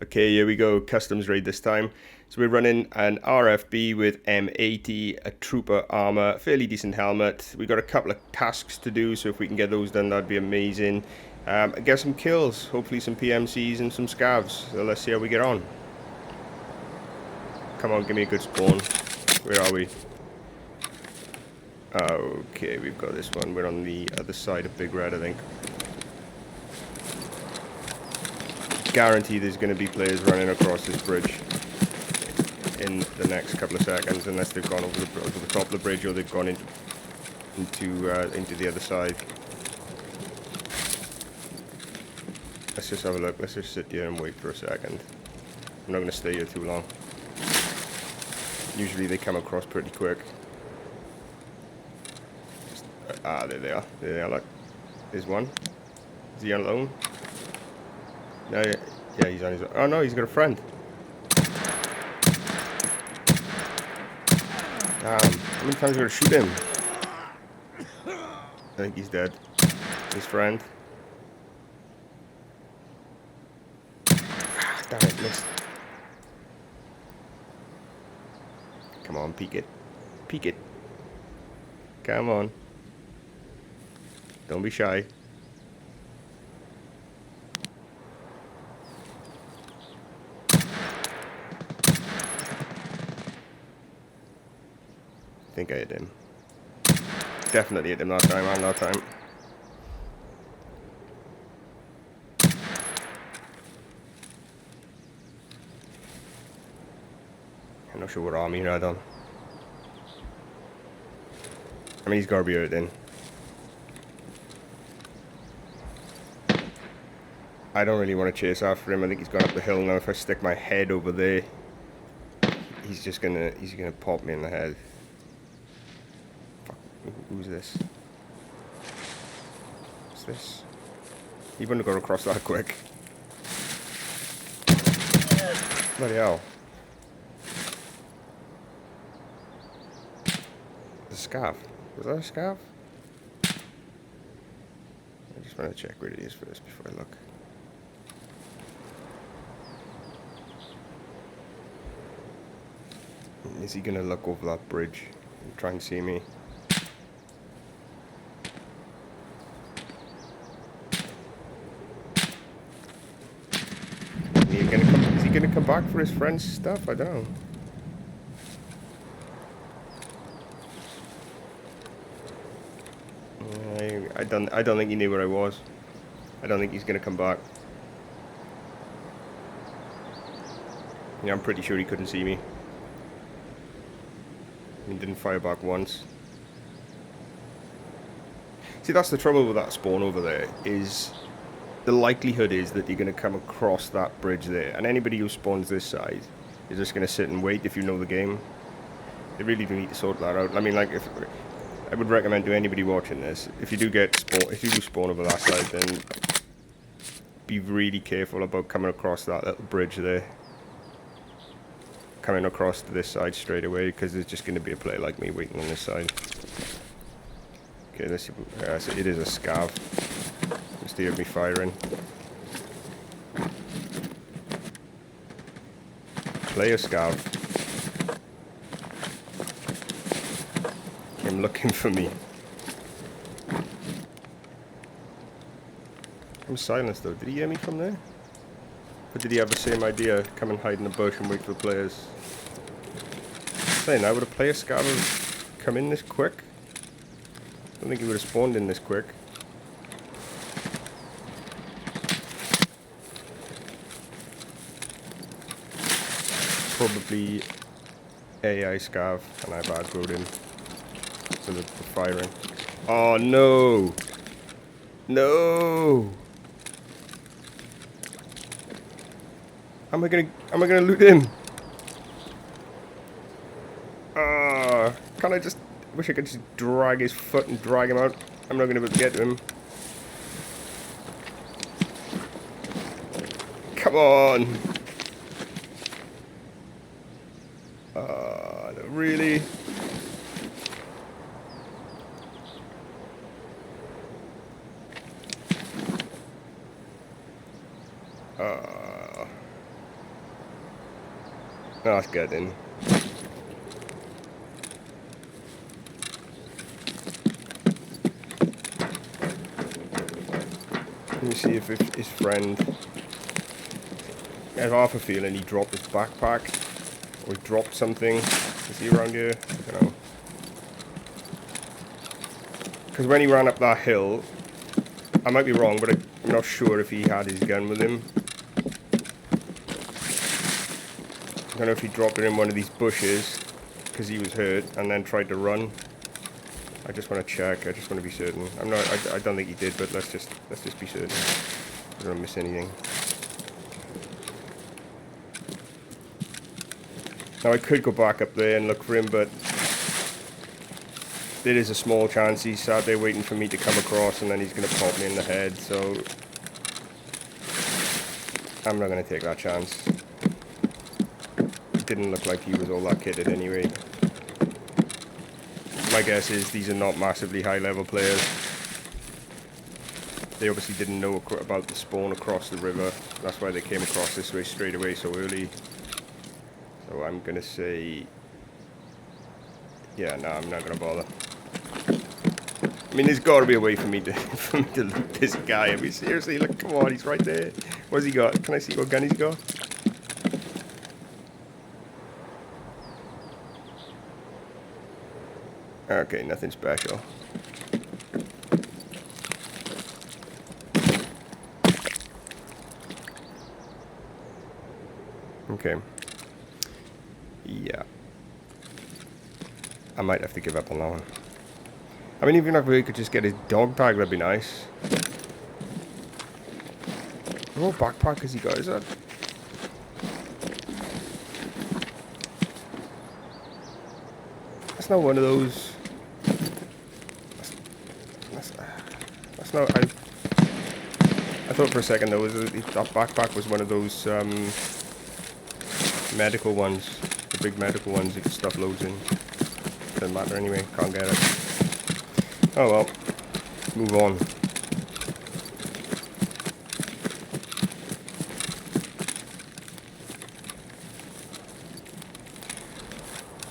Okay, here we go, customs raid this time. So we're running an RFB with M80, a trooper armor, fairly decent helmet. We got a couple of tasks to do, so if we can get those done, that'd be amazing. Get some kills, hopefully some PMCs and some scavs. So let's see how we get on. Come on, give me a good spawn. Where are we? Okay, we've got this one. We're on the other side of Big Red, I think. Guarantee there's going to be players running across this bridge in the next couple of seconds, unless they've gone over the top of the bridge or they've gone into the other side. Let's just have a look. Let's just sit here and wait for a second. I'm not going to stay here too long. Usually they come across pretty quick. There they are. There they are. Look, there's one. Is he alone? No, yeah, he's on his own. Oh no, he's got a friend. Damn, how many times are we gonna shoot him? I think he's dead. His friend. Damn it, missed. Come on, peek it. Peek it. Come on. Don't be shy. I think I hit him. Definitely hit him last time, and that time. I'm not sure what army he had on. I mean, he's gotta be out then. I don't really want to chase after him. I think he's gone up the hill now. If I stick my head over there, he's gonna pop me in the head. Fuck, who's this? What's this? He wouldn't have got across that quick. Bloody hell. The scarf. Was that a scarf? I just want to check where it is first before I look. Is he gonna look over that bridge and try and see me? Is he gonna come back for his friend's stuff? I don't know. I don't think he knew where I was. I don't think he's gonna come back. Yeah, I'm pretty sure he couldn't see me. He didn't fire back once. See, that's the trouble with that spawn over there, is the likelihood is that you're going to come across that bridge there, and anybody who spawns this side is just going to sit and wait if you know the game. They really do need to sort that out. I mean, like, if I would recommend to anybody watching this, if you do spawn over that side, then be really careful about coming across that little bridge there. Coming across to this side straight away, because there's just going to be a player like me waiting on this side. Okay, let's see. So it is a scav. Just hear me firing. Player scav. Him looking for me. I'm silenced though. Did he hear me from there? Or did he have the same idea? Come and hide in the bush and wait for the players. Saying now, would a player scav have come in this quick? I don't think he would have spawned in this quick. Probably AI scav, and I've aggroed him. So they're firing. Oh no! No! How am I gonna loot him? Can't I just... I wish I could just drag his foot and drag him out. I'm not gonna be able to get to him. Come on! Really? Oh, that's good then. Let me see if his friend... I have half a feeling he dropped his backpack. Or he dropped something. Is he around here? I don't know. Because when he ran up that hill, I might be wrong, but I'm not sure if he had his gun with him. I don't know if he dropped it in one of these bushes because he was hurt and then tried to run. I just want to check. I just want to be certain. I'm not. I don't think he did, but let's just be certain. I don't miss anything. Now I could go back up there and look for him, but there is a small chance he's sat there waiting for me to come across, and then he's going to pop me in the head. So I'm not going to take that chance. It didn't look like he was all that kitted anyway. My guess is these are not massively high-level players. They obviously didn't know about the spawn across the river. That's why they came across this way straight away so early. So I'm going to say... yeah, no, I'm not going to bother. I mean, there's got to be a way for me to loot this guy. I mean, seriously, look, come on, he's right there. What's he got? Can I see what gun he's got? Okay, nothing special. Okay. Yeah. I might have to give up on that one. I mean, even if we could just get his dog tag, that'd be nice. What backpack has he got? Is that? That's not one of those. That's not. I thought for a second that backpack was one of those medical ones, the big medical ones you can stuff loads in. Doesn't matter anyway. Can't get it. Oh well. Move on.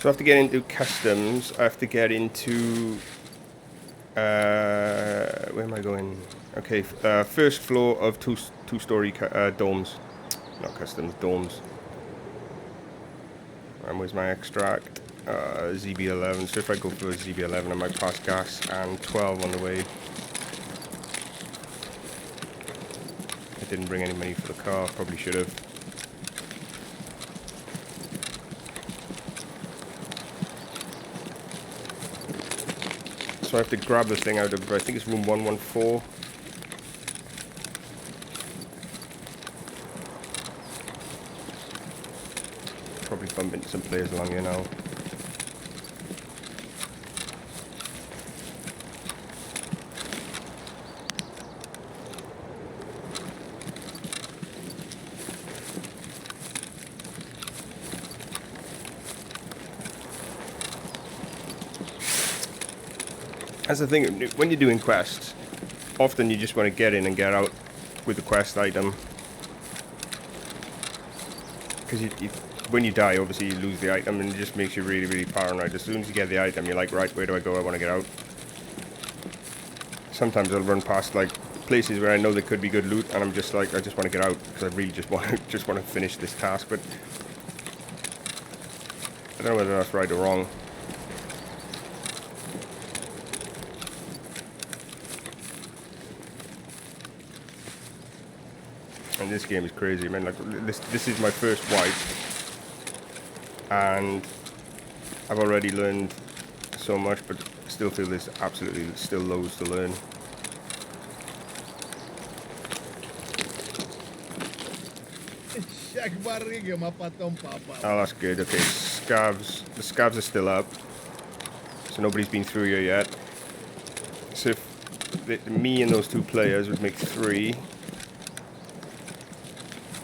So I have to get into customs. I have to get into... where am I going? Okay, first floor of two-story domes. Not customs, domes. And where's my extract? ZB11. So if I go for a ZB11, I might pass gas and 12 on the way. I didn't bring any money for the car. Probably should have. So I have to grab this thing out of, I think it's room 114. Probably bump into some players along here now. That's the thing, when you're doing quests, often you just want to get in and get out with the quest item. Because when you die, obviously you lose the item, and it just makes you really, really paranoid. As soon as you get the item, you're like, right, where do I go? I want to get out. Sometimes I'll run past like places where I know there could be good loot, and I'm just like, I just want to get out because I really just want to finish this task. But I don't know whether that's right or wrong. And this game is crazy, man. Like this is my first wipe, and I've already learned so much, but still feel there's absolutely still loads to learn. Oh, that's good. Okay, scavs. The scavs are still up, so nobody's been through here yet. So if me and those two players would make 3.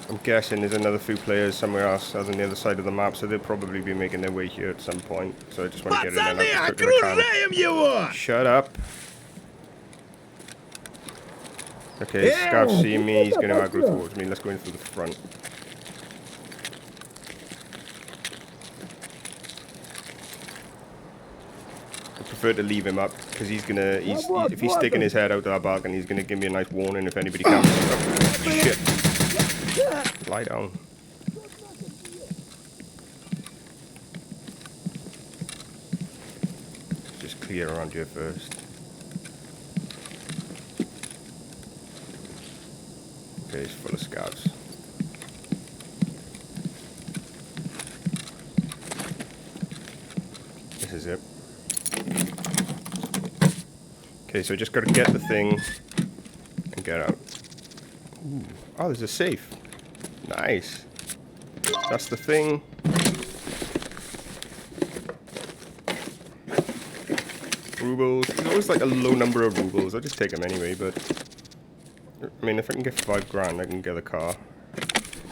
I'm guessing there's another few players somewhere else other than the other side of the map, so they'll probably be making their way here at some point. So I just want to get in there as quick as I can. Shut up. Okay, Scav's seeing me, he's going to aggro towards me. Let's go in through the front. prefer to leave him up because if he's sticking his head out of that balcony, he's gonna give me a nice warning if anybody comes. Oh, shit! Lie down. Let's just clear around here first. Okay, it's full of scouts. This is it. Okay, so I just gotta get the thing and get out. Ooh. Oh, there's a safe. Nice. That's the thing. Rubles. There's always like a low number of rubles. I'll just take them anyway, but... I mean, if I can get 5 grand, I can get a car.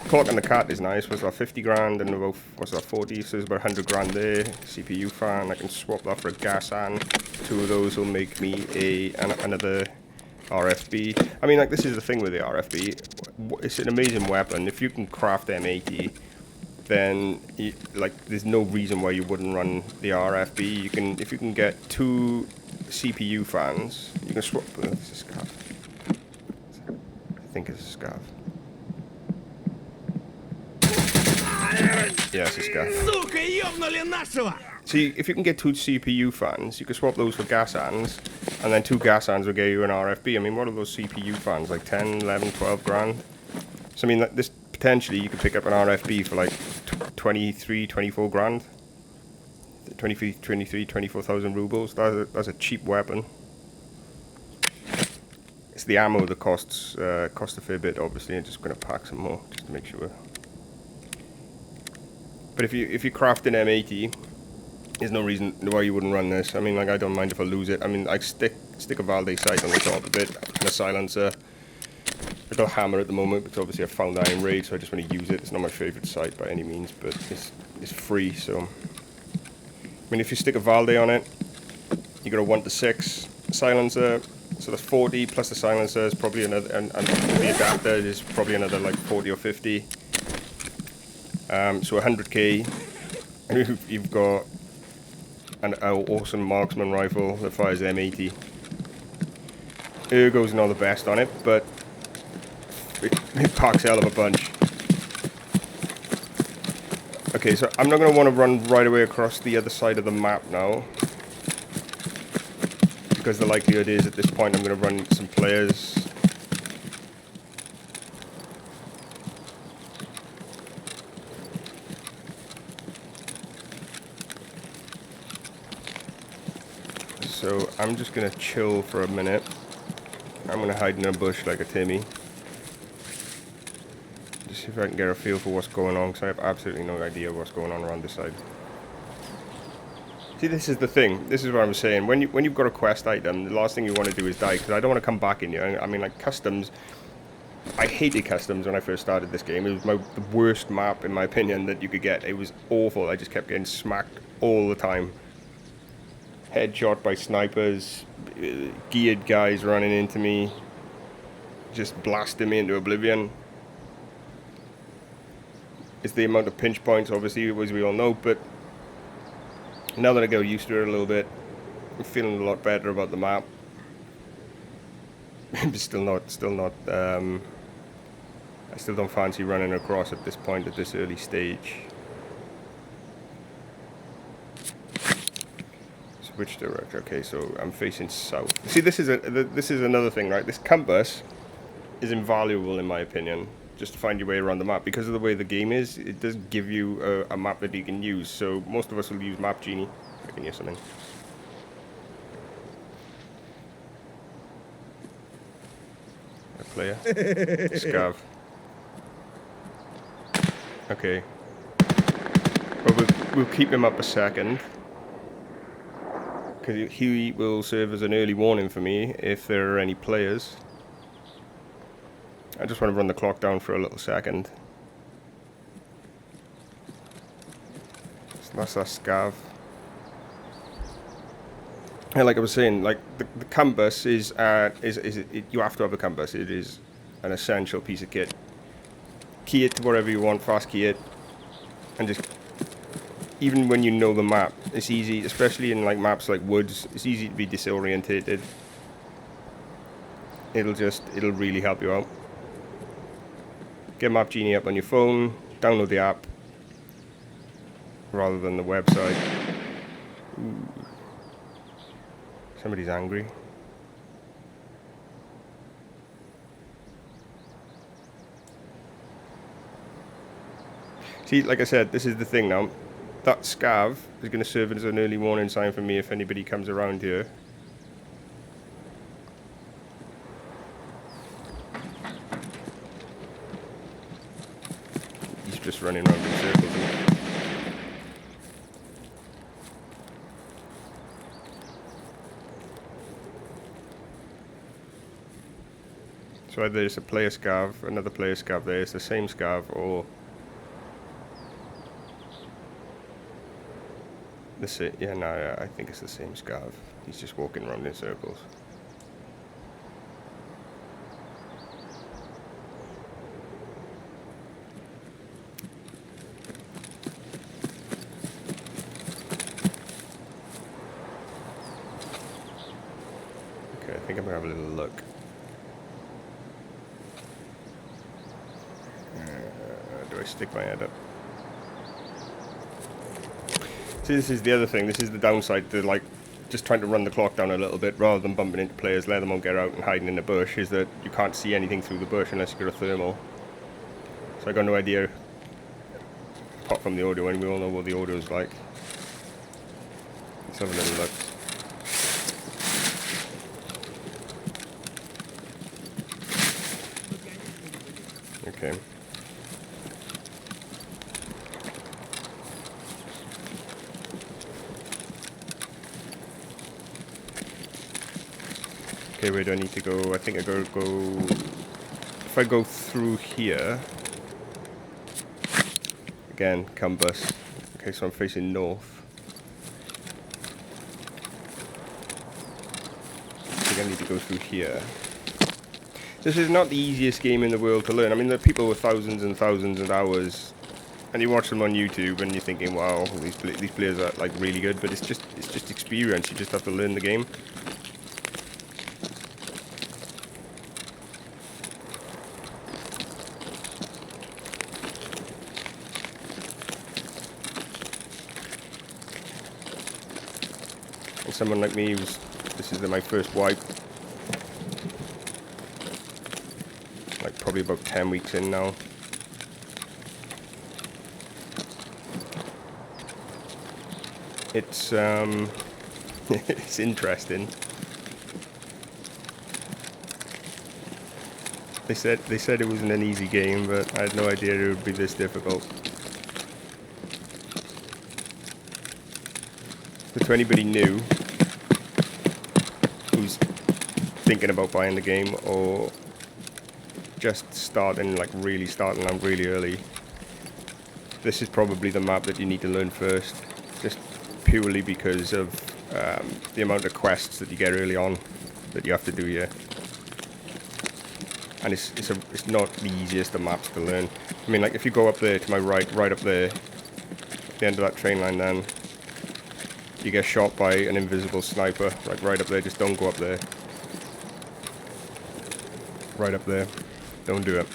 Clock on the cat is nice. What's that, 50 grand and about, what's that, 40? So there's about 100 grand there. CPU fan, I can swap that for a gas hand. 2 of those will make me another RFB. I mean, like, this is the thing with the RFB. It's an amazing weapon. If you can craft M80, then, there's no reason why you wouldn't run the RFB. If you can get 2 CPU fans, you can swap. This is scarf. I think it's a scarf. Yeah, it's a scarf. See, if you can get 2 CPU fans, you can swap those for gas hands, and then 2 gas hands will get you an RFB. I mean, what are those CPU fans? Like 10, 11, 12 grand? So, I mean, this potentially you could pick up an RFB for like 23, 24 grand. 23, 24,000 rubles. That's a cheap weapon. It's the ammo that costs a fair bit, obviously. I'm just going to pack some more, just to make sure. But if you craft an M80, there's no reason why you wouldn't run this. I mean, like, I don't mind if I lose it. I mean, I stick a Valde sight on the top of it, and a silencer. I got a hammer at the moment, because obviously I found Iron Raid, so I just want to use it. It's not my favourite sight by any means, but it's free, so... I mean, if you stick a Valde on it, you got a 1 to 6 silencer, so that's 40, plus the silencer is probably another, and the adapter is probably another like 40 or 50. So 100k, and you've got an awesome marksman rifle that fires M80. Ergo's not the best on it, but it packs a hell of a punch. Okay, so I'm not going to want to run right away across the other side of the map now, because the likelihood is at this point I'm going to run some players. So I'm just going to chill for a minute. I'm going to hide in a bush like a Timmy. Just see if I can get a feel for what's going on, because I have absolutely no idea what's going on around this side. See, this is the thing. This is what I'm saying. When you've got a quest item, the last thing you want to do is die, because I don't want to come back in here. I mean, like, customs... I hated customs when I first started this game. It was the worst map, in my opinion, that you could get. It was awful. I just kept getting smacked all the time. Headshot by snipers, geared guys running into me, just blasting me into oblivion. It's the amount of pinch points, obviously, as we all know, but now that I got used to it a little bit, I'm feeling a lot better about the map. But still not, I still don't fancy running across at this point, at this early stage. Which direction? Okay, so I'm facing south. See, this is another thing, right? This compass is invaluable in my opinion, just to find your way around the map. Because of the way the game is, it does give you a map that you can use. So most of us will use Map Genie. I can hear something. A player. Scav. Okay. Well, we'll keep him up a second, because he will serve as an early warning for me if there are any players. I just want to run the clock down for a little second. So that's that scav. And like I was saying, like the compass is you have to have a compass. It is an essential piece of kit. Key it to whatever you want, fast key it, and just even when you know the map, it's easy, especially in like maps like woods, it's easy to be disorientated. It'll really help you out. Get Map Genie up on your phone, download the app rather than the website. Ooh. Somebody's angry. See, like I said, this is the thing now. That scav is going to serve as an early warning sign for me if anybody comes around here. He's just running around in circles. So either there's a player scav, another player scav there, it's the same scav, or yeah, no, yeah, I think it's the same scav. He's just walking around in circles. Okay, I think I'm gonna have a little look. Do I stick my head up? See, this is the other thing. This is the downside to like just trying to run the clock down a little bit rather than bumping into players, let them all get out and hiding in the bush, is that you can't see anything through the bush unless you've got a thermal. So I got no idea, apart from the audio, and we all know what the audio is like. Let's have a little look. Okay. Okay, where do I need to go? I think I gotta go... If I go through here... Again, compass. Okay, so I'm facing north. I think I need to go through here. This is not the easiest game in the world to learn. I mean, there are people with thousands and thousands of hours, and you watch them on YouTube, and you're thinking, "Wow, these players are like really good." But it's just experience. You just have to learn the game. And someone like me, this is my first wipe. Like probably about 10 weeks in now. It's it's interesting. They said it wasn't an easy game, but I had no idea it would be this difficult. But to anybody new who's thinking about buying the game or just starting, like really starting out really early, this is probably the map that you need to learn first, just purely because of the amount of quests that you get early on that you have to do here. And it's not the easiest of maps to learn. I mean, like if you go up there to my right up there, at the end of that train line, then you get shot by an invisible sniper, like right up there. Just don't go up there. Right up there. Don't do it.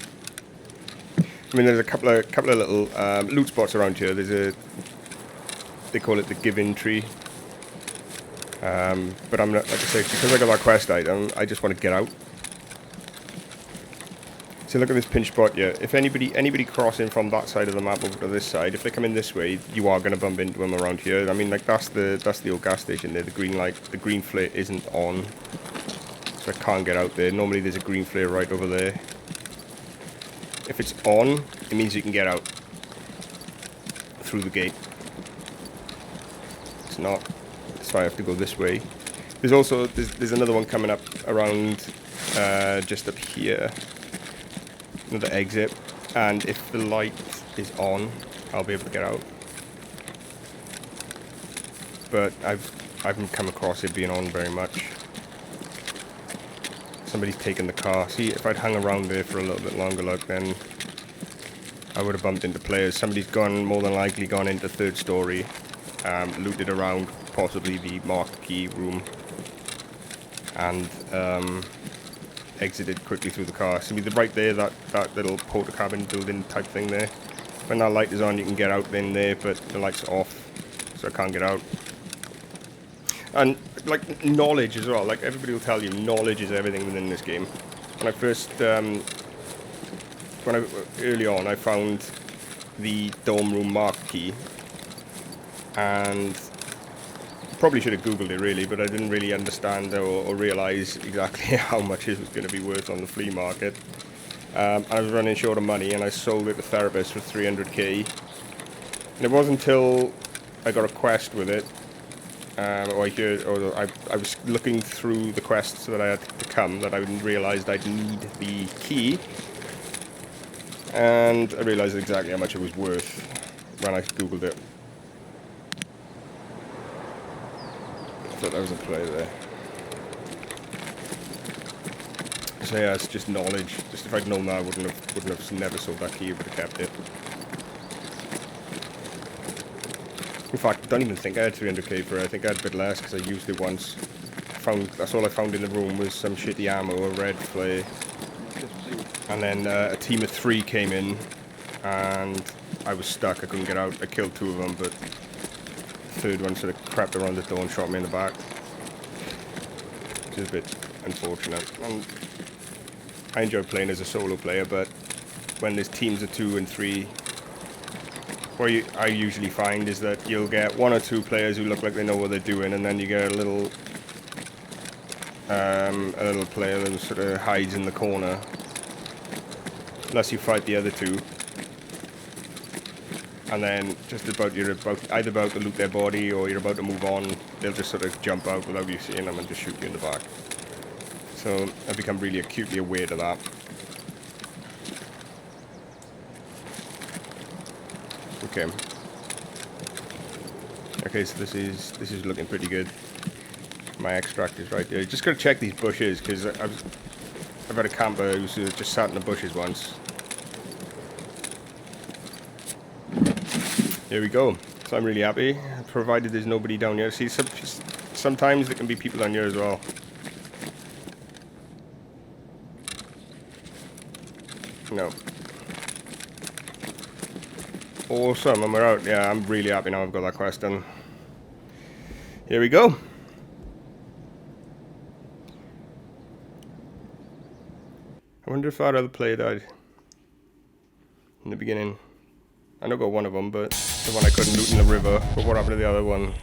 I mean, there's a couple of little loot spots around here. They call it the give-in tree. But I'm not, like I say, because I got that quest item, I just want to get out. So look at this pinch spot here. If anybody crossing from that side of the map over to this side, if they come in this way, you are going to bump into them around here. I mean, like that's the old gas station there. The green light, the green flare isn't on, so I can't get out there. Normally there's a green flare right over there. If it's on, it means you can get out through the gate. It's not, so I have to go this way. There's also there's another one coming up around just up here. Another exit, and if the light is on, I'll be able to get out. But I haven't come across it being on very much. Somebody's taken the car. See, if I'd hung around there for a little bit longer, like, then I would have bumped into players. Somebody's more than likely gone into third story, looted around possibly the marquee room, and exited quickly through the car. So right there, that little porta cabin building type thing there. When that light is on, you can get out in there, but the light's off, so I can't get out. And like knowledge as well. Like everybody will tell you, knowledge is everything within this game. When I first, early on, I found the dorm room marquee, and probably should have googled it really, but I didn't really understand or realize exactly how much it was going to be worth on the flea market. I was running short of money, and I sold it to therapist for 300k. And it wasn't until I got a quest with it, I was looking through the quests that I had to come, that I realized I'd need the key, and I realized exactly how much it was worth when I googled it. I thought that was a play there. So yeah, it's just knowledge. Just if I'd known that, I wouldn't have never sold that key. I would have kept it. In fact, I don't even think I had 300k for it. I think I had a bit less because I used it once. That's all I found in the room was some shitty ammo, a red flare, and then a team of 3 came in, and I was stuck. I couldn't get out. I killed 2 of them, but the third one sort of crept around the door and shot me in the back, which is a bit unfortunate. And I enjoy playing as a solo player, but when there's teams of 2 and 3, what I usually find is that you'll get 1 or 2 players who look like they know what they're doing, and then you get a little player that sort of hides in the corner. Unless you fight the other 2, and then just you're either about to loot their body or you're about to move on, they'll just sort of jump out without you seeing them and just shoot you in the back. So I've become really acutely aware of that. Okay, so this is looking pretty good. My extract is right there. Just gotta check these bushes, because I've had a camper who's just sat in the bushes once. There we go. So I'm really happy, provided there's nobody down here. See, sometimes there can be people down here as well. No. Awesome, and we're out. Yeah, I'm really happy now I've got that quest done. Here we go. I wonder if that other player died in the beginning. I know got one of them, but the one I couldn't loot in the river. But what happened to the other one?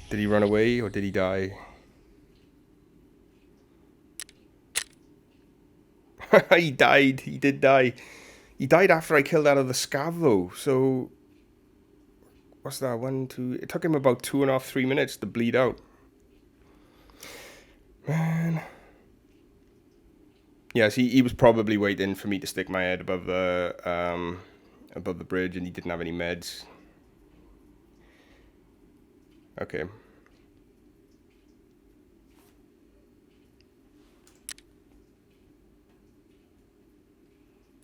Did he run away or did he die? He died. He did die. He died after I killed that other scav though. So what's that? 1, 2. It took him about 2.5, 3 minutes to bleed out. Man. Yes, he was probably waiting for me to stick my head above the bridge, and he didn't have any meds. Okay.